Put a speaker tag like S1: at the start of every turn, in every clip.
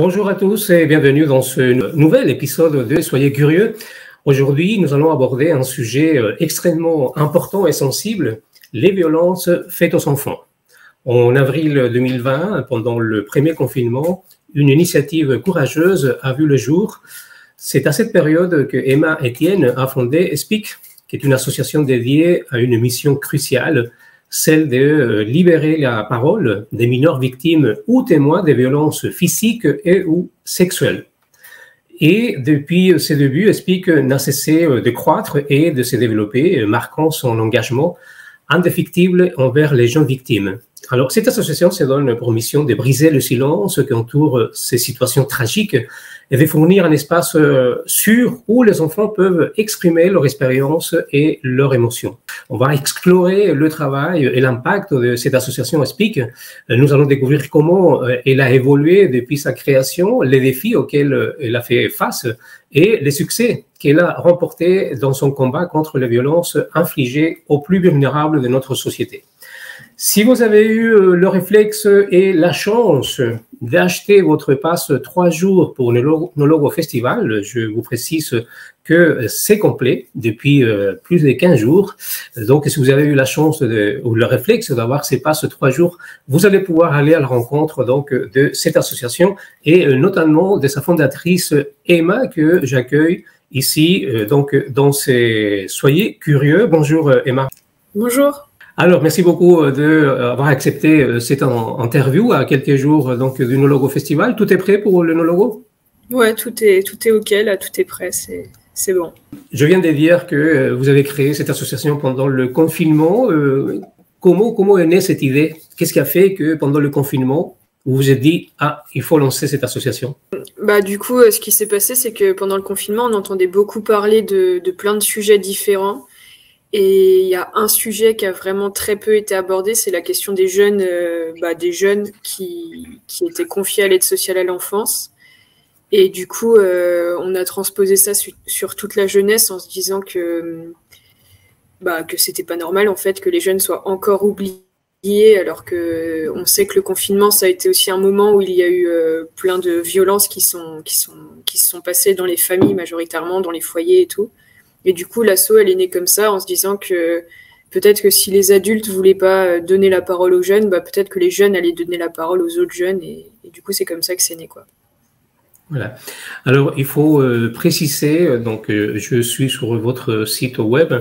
S1: Bonjour à tous et bienvenue dans ce nouvel épisode de Soyez curieux. Aujourd'hui, nous allons aborder un sujet extrêmement important et sensible, les violences faites aux enfants. En avril 2020, pendant le premier confinement, une initiative courageuse a vu le jour. C'est à cette période que Emma Etienne a fondé Speak, qui est une association dédiée à une mission cruciale, celle de libérer la parole des mineurs victimes ou témoins des violences physiques et ou sexuelles. Et depuis ses débuts, Speak n'a cessé de croître et de se développer, marquant son engagement indéfectible envers les jeunes victimes. Alors, cette association se donne pour mission de briser le silence qui entoure ces situations tragiques et de fournir un espace sûr où les enfants peuvent exprimer leur expérience et leurs émotions. On va explorer le travail et l'impact de cette association Speak. Nous allons découvrir comment elle a évolué depuis sa création, les défis auxquels elle a fait face et les succès qu'elle a remportés dans son combat contre les violences infligées aux plus vulnérables de notre société. Si vous avez eu le réflexe et la chance d'acheter votre passe 3 jours pour Nolog au Festival, je vous précise que c'est complet depuis plus de 15 jours. Donc, si vous avez eu la chance ou le réflexe d'avoir ces passes 3 jours, vous allez pouvoir aller à la rencontre donc, de cette association et notamment de sa fondatrice Emma que j'accueille ici donc dans ces Soyez curieux. Bonjour Emma.
S2: Bonjour.
S1: Alors, merci beaucoup d'avoir accepté cette interview à quelques jours donc, du Nolog au Festival. Tout est prêt pour le Nolog?
S2: Ouais, tout est OK, là, tout est prêt, c'est bon.
S1: Je viens de dire que vous avez créé cette association pendant le confinement. Comment est née cette idée? Qu'est-ce qui a fait que pendant le confinement, vous vous êtes dit « Ah, il faut lancer cette association ».
S2: Du coup, ce qui s'est passé, c'est que pendant le confinement, on entendait beaucoup parler de plein de sujets différents. Et il y a un sujet qui a vraiment très peu été abordé, c'est la question des jeunes qui étaient confiés à l'aide sociale à l'enfance. Et du coup, on a transposé ça sur toute la jeunesse en se disant que c'était pas normal en fait que les jeunes soient encore oubliés, alors que on sait que le confinement, ça a été aussi un moment où il y a eu plein de violences qui se sont passées dans les familles majoritairement, dans les foyers et tout. Et du coup, l'asso, elle est née comme ça, en se disant que peut-être que si les adultes voulaient pas donner la parole aux jeunes, peut-être que les jeunes allaient donner la parole aux autres jeunes. Et du coup, c'est comme ça que c'est né, quoi.
S1: Voilà. Alors, il faut préciser, donc je suis sur votre site web,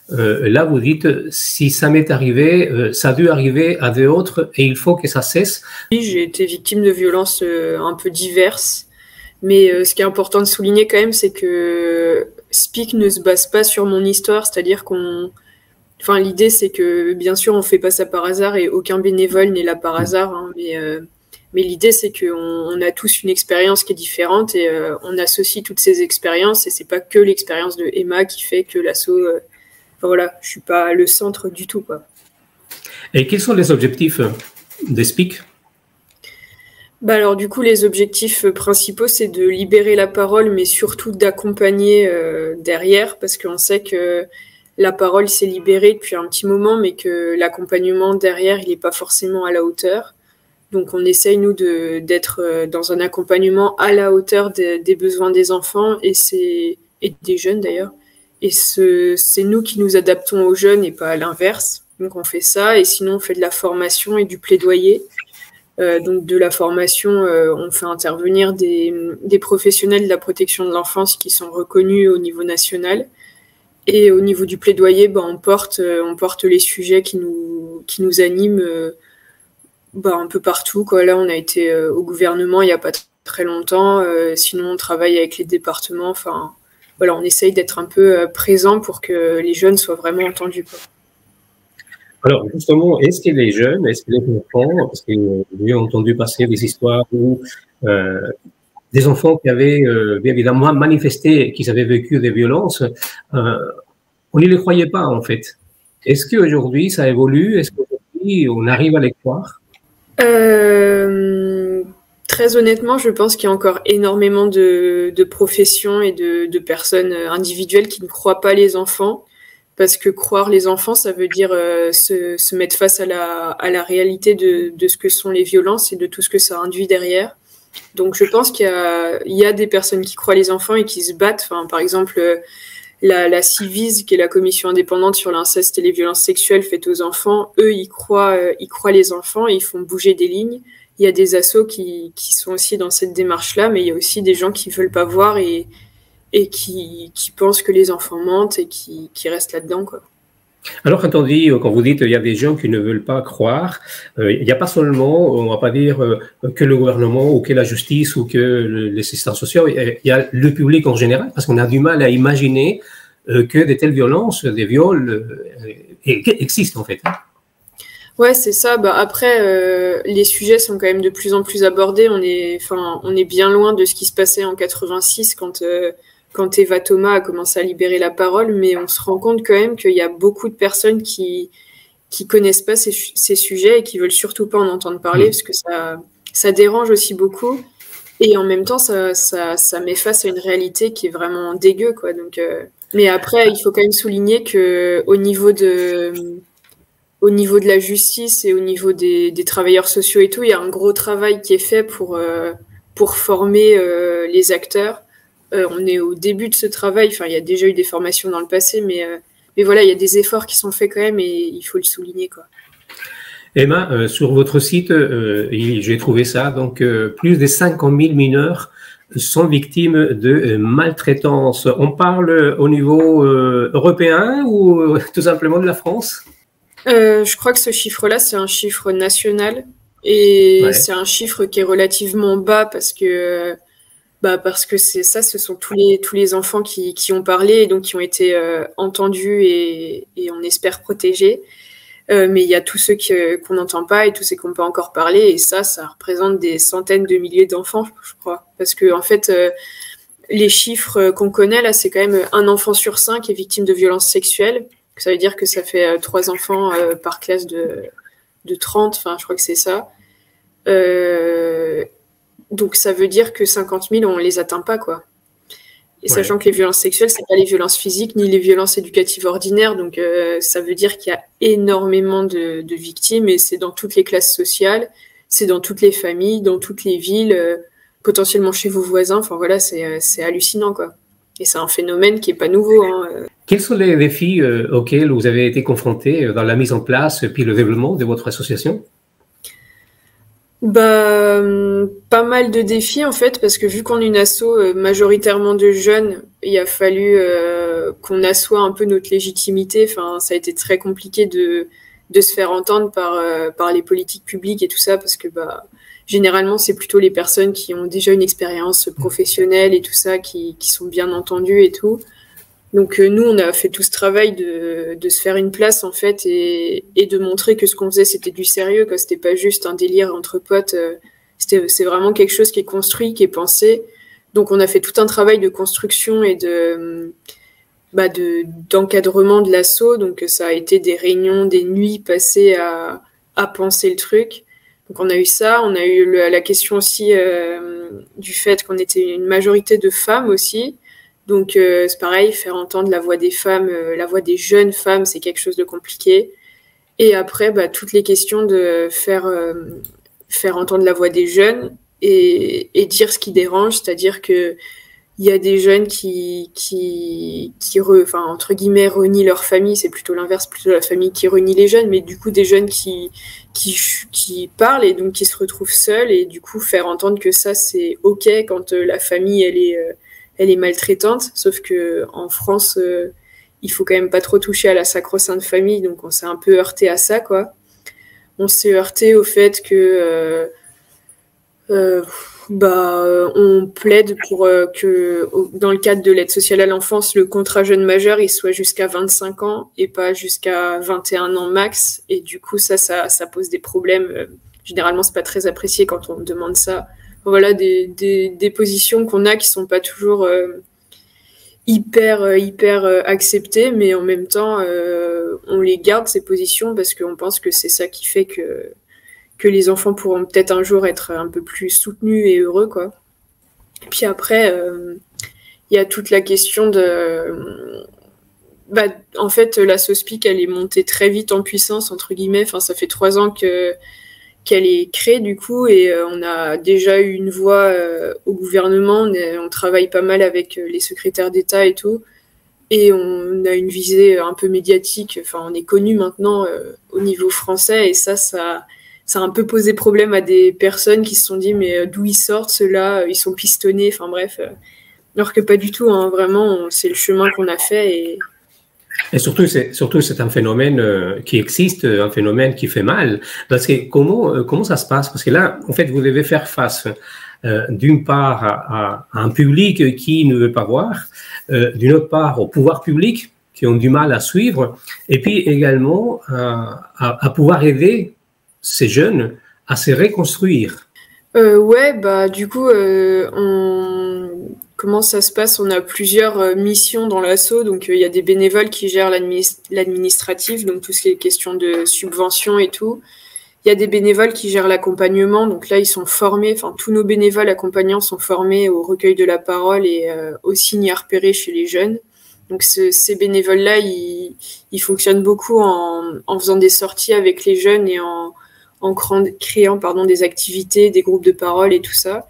S1: là vous dites, si ça m'est arrivé, ça a dû arriver à d'autres et il faut que ça cesse.
S2: Oui, j'ai été victime de violences un peu diverses, mais ce qui est important de souligner quand même, c'est que Speak ne se base pas sur mon histoire, c'est-à-dire l'idée c'est que bien sûr on fait pas ça par hasard et aucun bénévole n'est là par hasard, hein, mais l'idée c'est qu'on a tous une expérience qui est différente et on associe toutes ces expériences et c'est pas que l'expérience de Emma qui fait que l'asso, je suis pas le centre du tout, quoi.
S1: Et quels sont les objectifs de Speak ?
S2: Alors du coup, les objectifs principaux, c'est de libérer la parole, mais surtout d'accompagner derrière, parce qu'on sait que la parole s'est libérée depuis un petit moment, mais que l'accompagnement derrière, il n'est pas forcément à la hauteur. Donc on essaye, nous, d'être dans un accompagnement à la hauteur des besoins des enfants et des jeunes d'ailleurs. Et c'est nous qui nous adaptons aux jeunes et pas à l'inverse. Donc on fait ça, et sinon on fait de la formation et du plaidoyer. Donc de la formation, on fait intervenir des professionnels de la protection de l'enfance qui sont reconnus au niveau national. Et au niveau du plaidoyer, on porte les sujets qui nous animent un peu partout, quoi. Là, on a été au gouvernement il n'y a pas très longtemps. Sinon, on travaille avec les départements. Enfin, voilà, on essaye d'être un peu présent pour que les jeunes soient vraiment entendus, quoi.
S1: Alors, justement, est-ce que les jeunes, est-ce que les enfants, parce que j'ai entendu passer des histoires où des enfants qui avaient bien évidemment manifesté qu'ils avaient vécu des violences, on ne les croyait pas, en fait. Est-ce qu'aujourd'hui, ça évolue? Est-ce qu'aujourd'hui, on arrive à les croire?
S2: Très honnêtement, je pense qu'il y a encore énormément de professions et de personnes individuelles qui ne croient pas les enfants. Parce que croire les enfants, ça veut dire se mettre face à la réalité de ce que sont les violences et de tout ce que ça induit derrière. Donc je pense qu'il y a des personnes qui croient les enfants et qui se battent. Enfin, par exemple, la Civis, qui est la commission indépendante sur l'inceste et les violences sexuelles faites aux enfants, eux, ils croient les enfants et ils font bouger des lignes. Il y a des assos qui sont aussi dans cette démarche-là, mais il y a aussi des gens qui veulent pas voir et qui pensent que les enfants mentent et qui restent là-dedans, quoi.
S1: Alors, quand on dit, quand vous dites il y a des gens qui ne veulent pas croire, il n'y a pas seulement, on ne va pas dire que le gouvernement ou que la justice ou que les assistants sociaux, il y a le public en général, parce qu'on a du mal à imaginer que de telles violences, des viols existent en fait.
S2: Ouais, c'est ça. Bah, après, les sujets sont quand même de plus en plus abordés. On est bien loin de ce qui se passait en 86 quand Eva Thomas a commencé à libérer la parole, mais on se rend compte quand même qu'il y a beaucoup de personnes qui connaissent pas ces sujets et qui veulent surtout pas en entendre parler parce que ça dérange aussi beaucoup. Et en même temps, ça met face à une réalité qui est vraiment dégueu, quoi. Donc, mais après, il faut quand même souligner que au niveau de la justice et au niveau des travailleurs sociaux et tout, il y a un gros travail qui est fait pour former les acteurs. On est au début de ce travail. Enfin, il y a déjà eu des formations dans le passé, mais voilà, il y a des efforts qui sont faits quand même et il faut le souligner, quoi.
S1: Emma, sur votre site, j'ai trouvé ça, donc plus de 50 000 mineurs sont victimes de maltraitance. On parle au niveau européen ou tout simplement de la France?
S2: Je crois que ce chiffre-là, c'est un chiffre national et c'est un chiffre qui est relativement bas parce que c'est ça, ce sont tous les enfants qui ont parlé et donc qui ont été entendus et on espère protégés. Mais il y a tous ceux qu'on n'entend pas et tous ceux qui n'ont pas encore parlé et ça représente des centaines de milliers d'enfants, je crois. Parce que en fait, les chiffres qu'on connaît là, c'est quand même un enfant sur 5 est victime de violences sexuelles. Ça veut dire que ça fait 3 enfants par classe de 30, enfin je crois que c'est ça. Donc ça veut dire que 50 000, on les atteint pas, quoi. Et sachant que les violences sexuelles, c'est pas les violences physiques ni les violences éducatives ordinaires, donc ça veut dire qu'il y a énormément de victimes et c'est dans toutes les classes sociales, c'est dans toutes les familles, dans toutes les villes, potentiellement chez vos voisins. Enfin voilà, c'est hallucinant, quoi. Et c'est un phénomène qui est pas nouveau, hein.
S1: Quels sont les défis auxquels vous avez été confrontés dans la mise en place puis le développement de votre association?
S2: Pas mal de défis en fait, parce que vu qu'on est une asso majoritairement de jeunes, il a fallu qu'on assoie un peu notre légitimité. Enfin, ça a été très compliqué de se faire entendre par les politiques publiques et tout ça, parce que généralement c'est plutôt les personnes qui ont déjà une expérience professionnelle et tout ça qui sont bien entendues et tout. Donc nous, on a fait tout ce travail de se faire une place en fait et de montrer que ce qu'on faisait c'était du sérieux, que c'était pas juste un délire entre potes. C'est vraiment quelque chose qui est construit, qui est pensé. Donc on a fait tout un travail de construction et d'encadrement de l'asso. Donc ça a été des réunions, des nuits passées à penser le truc. Donc on a eu ça, on a eu la question aussi du fait qu'on était une majorité de femmes aussi. Donc c'est pareil, faire entendre la voix des femmes, la voix des jeunes femmes, c'est quelque chose de compliqué. Et après, toutes les questions de faire entendre la voix des jeunes et dire ce qui dérange, c'est-à-dire que il y a des jeunes qui entre guillemets renient leur famille, c'est plutôt l'inverse, plutôt la famille qui renie les jeunes, mais du coup des jeunes qui parlent et donc qui se retrouvent seuls et du coup faire entendre que ça c'est ok quand la famille elle est maltraitante, sauf que en France, il faut quand même pas trop toucher à la sacro-sainte famille, donc on s'est un peu heurté à ça, quoi. On s'est heurté au fait que on plaide pour que dans le cadre de l'aide sociale à l'enfance, le contrat jeune majeur il soit jusqu'à 25 ans et pas jusqu'à 21 ans max. Et du coup, ça pose des problèmes. Généralement, c'est pas très apprécié quand on demande ça. Voilà des positions qu'on a qui sont pas toujours hyper acceptées, mais en même temps on les garde ces positions parce qu'on pense que c'est ça qui fait que les enfants pourront peut-être un jour être un peu plus soutenus et heureux, quoi. Et puis après il y a toute la question de en fait la SOSPIC elle est montée très vite en puissance entre guillemets. Enfin ça fait 3 ans qu'elle est créée du coup, et on a déjà eu une voix au gouvernement. On travaille pas mal avec les secrétaires d'État et tout, et on a une visée un peu médiatique. Enfin, on est connu maintenant au niveau français, et ça a un peu posé problème à des personnes qui se sont dit mais d'où ils sortent ceux-là, ils sont pistonnés, enfin bref, alors que pas du tout, hein, vraiment, c'est le chemin qu'on a fait.
S1: Et surtout, c'est un phénomène qui existe, un phénomène qui fait mal. Parce que comment ça se passe? Parce que là, en fait, vous devez faire face d'une part à un public qui ne veut pas voir, d'une autre part au pouvoir public qui ont du mal à suivre, et puis également à pouvoir aider ces jeunes à se reconstruire.
S2: Ouais, bah du coup, comment ça se passe? On a plusieurs missions dans l'asso, donc il y a des bénévoles qui gèrent l'administratif, donc tout ce qui est question de subventions et tout. Il y a des bénévoles qui gèrent l'accompagnement, donc là ils sont formés, enfin tous nos bénévoles accompagnants sont formés au recueil de la parole et aux signes à repérer chez les jeunes. Donc ces bénévoles-là, ils fonctionnent beaucoup en faisant des sorties avec les jeunes et en créant des activités, des groupes de parole et tout ça.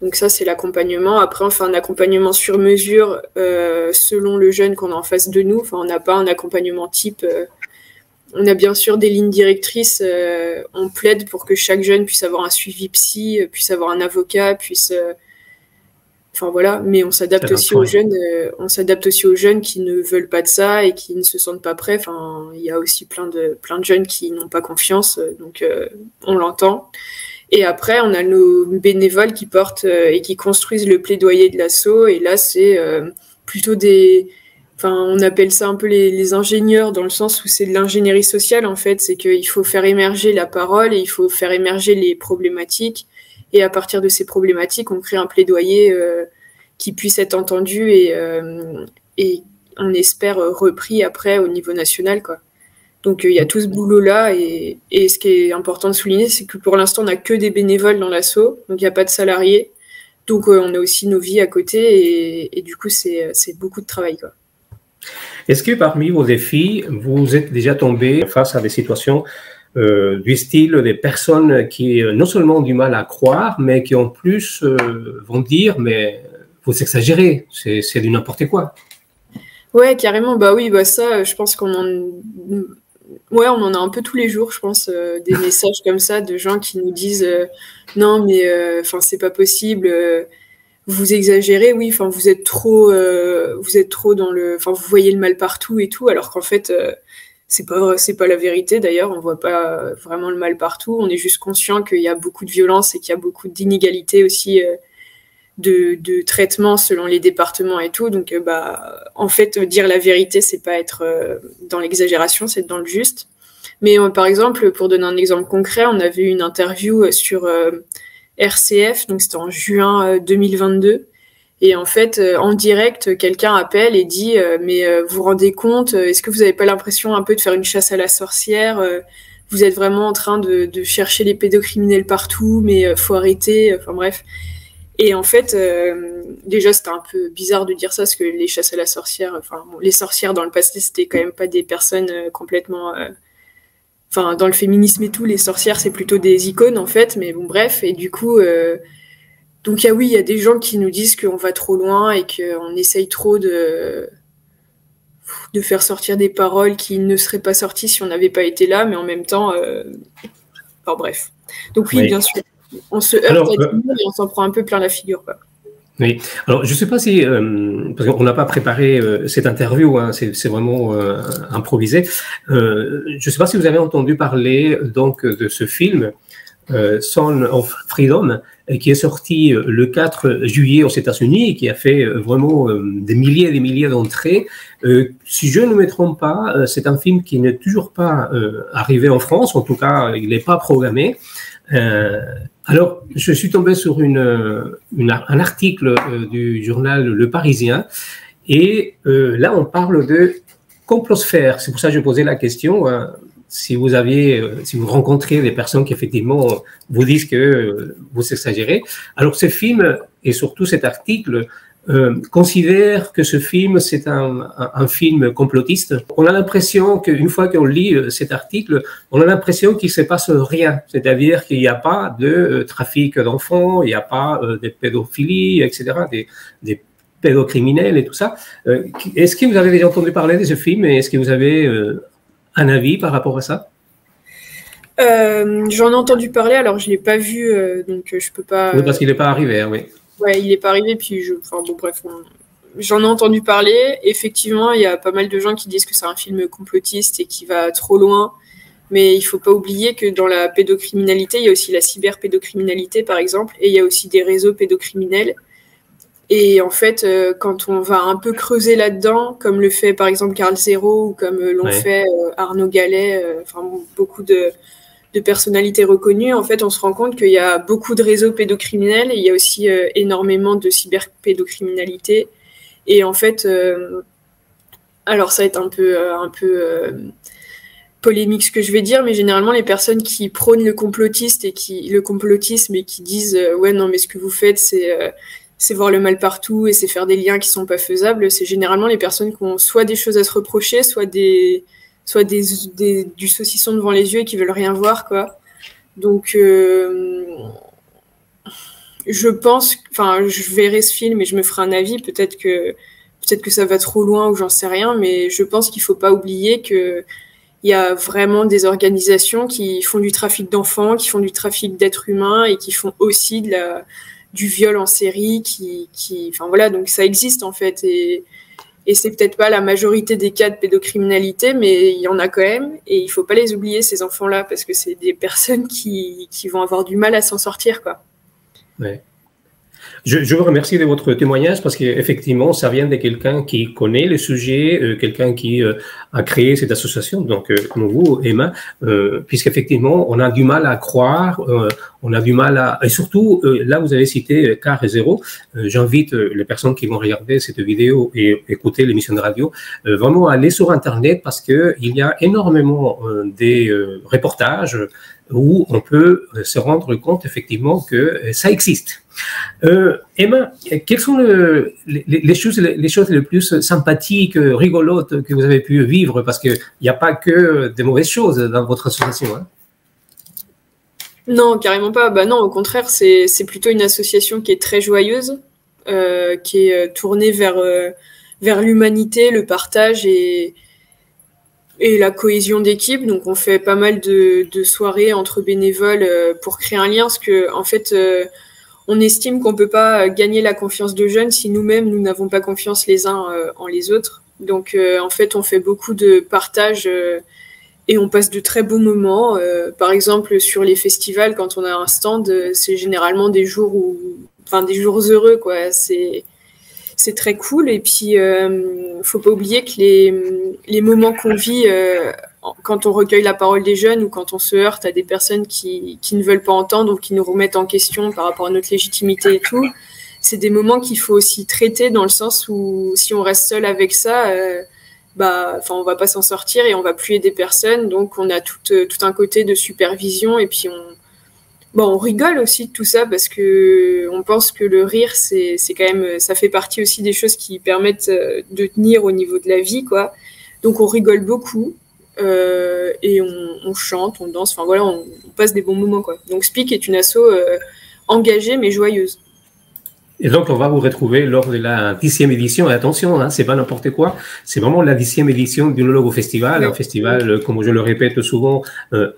S2: Donc ça, c'est l'accompagnement. Après, on fait un accompagnement sur mesure selon le jeune qu'on a en face de nous. Enfin, on n'a pas un accompagnement type. On a bien sûr des lignes directrices. On plaide pour que chaque jeune puisse avoir un suivi psy, puisse avoir un avocat, puisse... Enfin voilà, mais on s'adapte aussi aux jeunes. On s'adapte aussi aux jeunes qui ne veulent pas de ça et qui ne se sentent pas prêts. Enfin, il y a aussi plein de jeunes qui n'ont pas confiance, donc on l'entend. Et après, on a nos bénévoles qui portent et qui construisent le plaidoyer de l'asso. Et là, c'est plutôt on appelle ça un peu les ingénieurs, dans le sens où c'est de l'ingénierie sociale en fait. C'est qu'il faut faire émerger la parole et il faut faire émerger les problématiques. Et à partir de ces problématiques, on crée un plaidoyer qui puisse être entendu et on espère repris après au niveau national, quoi. Donc il y a tout ce boulot-là et ce qui est important de souligner, c'est que pour l'instant, on n'a que des bénévoles dans l'asso, donc il n'y a pas de salariés. Donc on a aussi nos vies à côté et du coup, c'est beaucoup de travail, quoi.
S1: Est-ce que parmi vos défis, vous êtes déjà tombé face à des situations du style des personnes qui non seulement ont du mal à croire, mais qui en plus vont dire mais vous exagérez, c'est du n'importe quoi.
S2: Ouais, carrément. Bah oui, bah ça, je pense qu'on on en a un peu tous les jours, je pense, des messages comme ça de gens qui nous disent non, mais c'est pas possible. Vous exagérez, oui. Enfin, vous êtes trop dans le. Enfin, vous voyez le mal partout et tout, alors qu'en fait. C'est pas la vérité d'ailleurs, on voit pas vraiment le mal partout, on est juste conscient qu'il y a beaucoup de violence et qu'il y a beaucoup d'inégalités aussi de traitement selon les départements et tout. Donc en fait, dire la vérité, c'est pas être dans l'exagération, c'est être dans le juste. Mais par exemple, pour donner un exemple concret, on avait eu une interview sur RCF, donc c'était en juin 2022. Et en fait, en direct, quelqu'un appelle et dit mais vous vous rendez compte, est-ce que vous n'avez pas l'impression un peu de faire une chasse à la sorcière vous êtes vraiment en train de chercher les pédocriminels partout, mais faut arrêter. Enfin bref. Et en fait, déjà, c'était un peu bizarre de dire ça, parce que les chasses à la sorcière, les sorcières dans le passé, c'était quand même pas des personnes complètement... dans le féminisme et tout, les sorcières, c'est plutôt des icônes, en fait. Mais bon, bref. Et du coup... Donc oui, il y a des gens qui nous disent qu'on va trop loin et qu'on essaye trop de faire sortir des paroles qui ne seraient pas sorties si on n'avait pas été là, mais en même temps, bref. Donc oui, bien sûr, on se heurte à tout et on s'en prend un peu plein la figure, quoi.
S1: Oui, alors je ne sais pas si, parce qu'on n'a pas préparé cette interview, hein, c'est vraiment improvisé. Je ne sais pas si vous avez entendu parler donc de ce film Son of Freedom, qui est sorti le 4 juillet aux États-Unis et qui a fait vraiment des milliers et des milliers d'entrées. Si je ne me trompe pas, c'est un film qui n'est toujours pas arrivé en France, en tout cas, il n'est pas programmé. Alors, je suis tombé sur un article du journal Le Parisien et là, on parle de complosphère. C'est pour ça que je posais la question. Si vous rencontrez des personnes qui effectivement vous disent que vous exagérez. Alors ce film et surtout cet article considère que ce film, c'est un film complotiste. On a l'impression qu'une fois qu'on lit cet article, on a l'impression qu'il ne se passe rien. C'est-à-dire qu'il n'y a pas de trafic d'enfants, il n'y a pas de pédophilie, etc., des pédocriminels et tout ça. Est-ce que vous avez déjà entendu parler de ce film et est-ce que vous avez un avis par rapport à ça?
S2: J'en ai entendu parler, alors je l'ai pas vu, donc je peux pas.
S1: Oui, parce qu'il n'est pas arrivé, hein, oui.
S2: Ouais, il n'est pas arrivé, puis enfin bon, bref, j'en ai entendu parler. Effectivement, il y a pas mal de gens qui disent que c'est un film complotiste et qui va trop loin. Mais il faut pas oublier que dans la pédocriminalité, il y a aussi la cyberpédocriminalité, par exemple, et il y a aussi des réseaux pédocriminels. Et en fait, quand on va un peu creuser là-dedans, comme le fait par exemple Carl Zero ou comme l'ont fait Arnaud Gallet, enfin beaucoup de personnalités reconnues, en fait, on se rend compte qu'il y a beaucoup de réseaux pédocriminels et il y a aussi énormément de cyberpédocriminalité. Et en fait, alors ça va être un peu polémique ce que je vais dire, mais généralement les personnes qui prônent le complotisme et qui disent ouais non mais ce que vous faites c'est voir le mal partout et c'est faire des liens qui sont pas faisables, c'est généralement les personnes qui ont soit des choses à se reprocher, soit du saucisson devant les yeux et qui veulent rien voir, quoi. Donc, je pense, enfin, je verrai ce film et je me ferai un avis. Peut-être que ça va trop loin ou j'en sais rien, mais je pense qu'il faut pas oublier que il y a vraiment des organisations qui font du trafic d'enfants, qui font du trafic d'êtres humains et qui font aussi du viol en série, enfin voilà, donc ça existe en fait et c'est peut-être pas la majorité des cas de pédocriminalité, mais il y en a quand même et il faut pas les oublier ces enfants-là parce que c'est des personnes qui vont avoir du mal à s'en sortir, quoi.
S1: Ouais. Je vous remercie de votre témoignage parce qu'effectivement, ça vient de quelqu'un qui connaît le sujet, quelqu'un qui a créé cette association, donc comme vous, Emma, puisqu'effectivement, on a du mal à croire, on a du mal à... Et surtout, là, vous avez cité Car et Zéro. J'invite les personnes qui vont regarder cette vidéo et écouter l'émission de radio, vraiment à aller sur Internet parce qu'il y a énormément des reportages où on peut se rendre compte effectivement que ça existe. Emma, quelles sont les choses les plus sympathiques, rigolotes que vous avez pu vivre? Parce qu'il n'y a pas que des mauvaises choses dans votre association, hein?
S2: Non, carrément pas. Bah non, au contraire, c'est plutôt une association qui est très joyeuse, qui est tournée vers l'humanité, le partage et la cohésion d'équipe. Donc, on fait pas mal de soirées entre bénévoles pour créer un lien, parce que en fait, on estime qu'on peut pas gagner la confiance de jeunes si nous-mêmes nous n'avons pas confiance les uns en les autres. Donc, en fait, on fait beaucoup de partage et on passe de très beaux moments. Par exemple, sur les festivals, quand on a un stand, c'est généralement des jours des jours heureux, quoi. C'est très cool. Et puis, faut pas oublier que les moments qu'on vit quand on recueille la parole des jeunes ou quand on se heurte à des personnes qui ne veulent pas entendre ou qui nous remettent en question par rapport à notre légitimité et tout, c'est des moments qu'il faut aussi traiter dans le sens où si on reste seul avec ça, on va pas s'en sortir et on va plus aider personne. Donc, on a tout un côté de supervision et puis on rigole aussi de tout ça parce que on pense que le rire, c'est quand même, ça fait partie aussi des choses qui permettent de tenir au niveau de la vie, quoi. Donc, on rigole beaucoup. Et on chante, on danse, enfin voilà, on passe des bons moments, quoi. Donc Speak est une asso engagée mais joyeuse.
S1: Et donc, on va vous retrouver lors de la 10e édition. Et attention, hein, c'est pas n'importe quoi. C'est vraiment la 10e édition du Logo Festival. Oui. Un festival, comme je le répète souvent,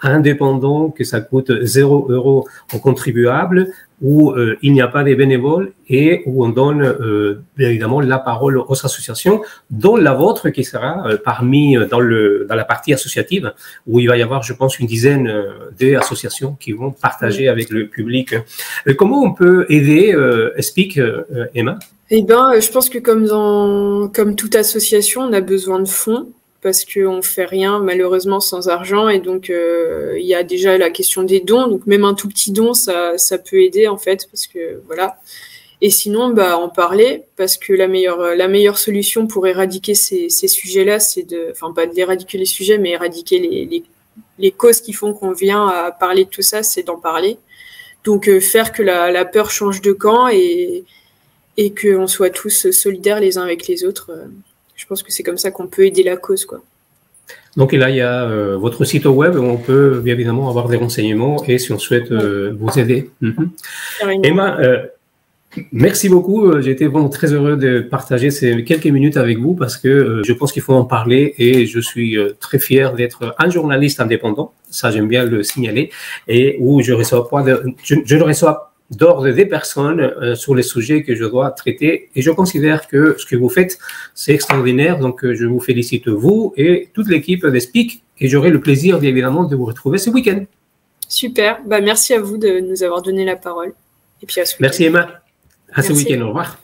S1: indépendant, que ça coûte 0 € aux contribuables, où il n'y a pas de bénévoles et où on donne évidemment la parole aux associations, dont la vôtre qui sera parmi dans la partie associative, où il va y avoir, je pense, une dizaine d'associations qui vont partager avec le public. Comment on peut aider Speak, Emma?
S2: Eh ben, je pense que comme toute association, on a besoin de fonds parce qu'on fait rien malheureusement sans argent et donc il y a déjà la question des dons, donc même un tout petit don ça peut aider en fait parce que voilà. Et sinon en parler parce que la meilleure solution pour éradiquer ces sujets-là, c'est pas d'éradiquer les sujets mais éradiquer les causes qui font qu'on vient à parler de tout ça, c'est d'en parler. Donc faire que la peur change de camp et et qu'on soit tous solidaires les uns avec les autres. Je pense que c'est comme ça qu'on peut aider la cause, quoi.
S1: Donc là, il y a votre site web où on peut bien évidemment avoir des renseignements et si on souhaite vous aider. Emma, merci beaucoup. J'ai été vraiment très heureux de partager ces quelques minutes avec vous parce que je pense qu'il faut en parler et je suis très fier d'être un journaliste indépendant. Ça, j'aime bien le signaler et où je ne reçois d'ordre des personnes sur les sujets que je dois traiter. Et je considère que ce que vous faites, c'est extraordinaire. Donc, je vous félicite, vous et toute l'équipe des Speak. Et j'aurai le plaisir, bien évidemment, de vous retrouver ce week-end.
S2: Super. Merci à vous de nous avoir donné la parole. Et puis à ce week-end.
S1: Merci, Emma. À ce week-end. Au revoir.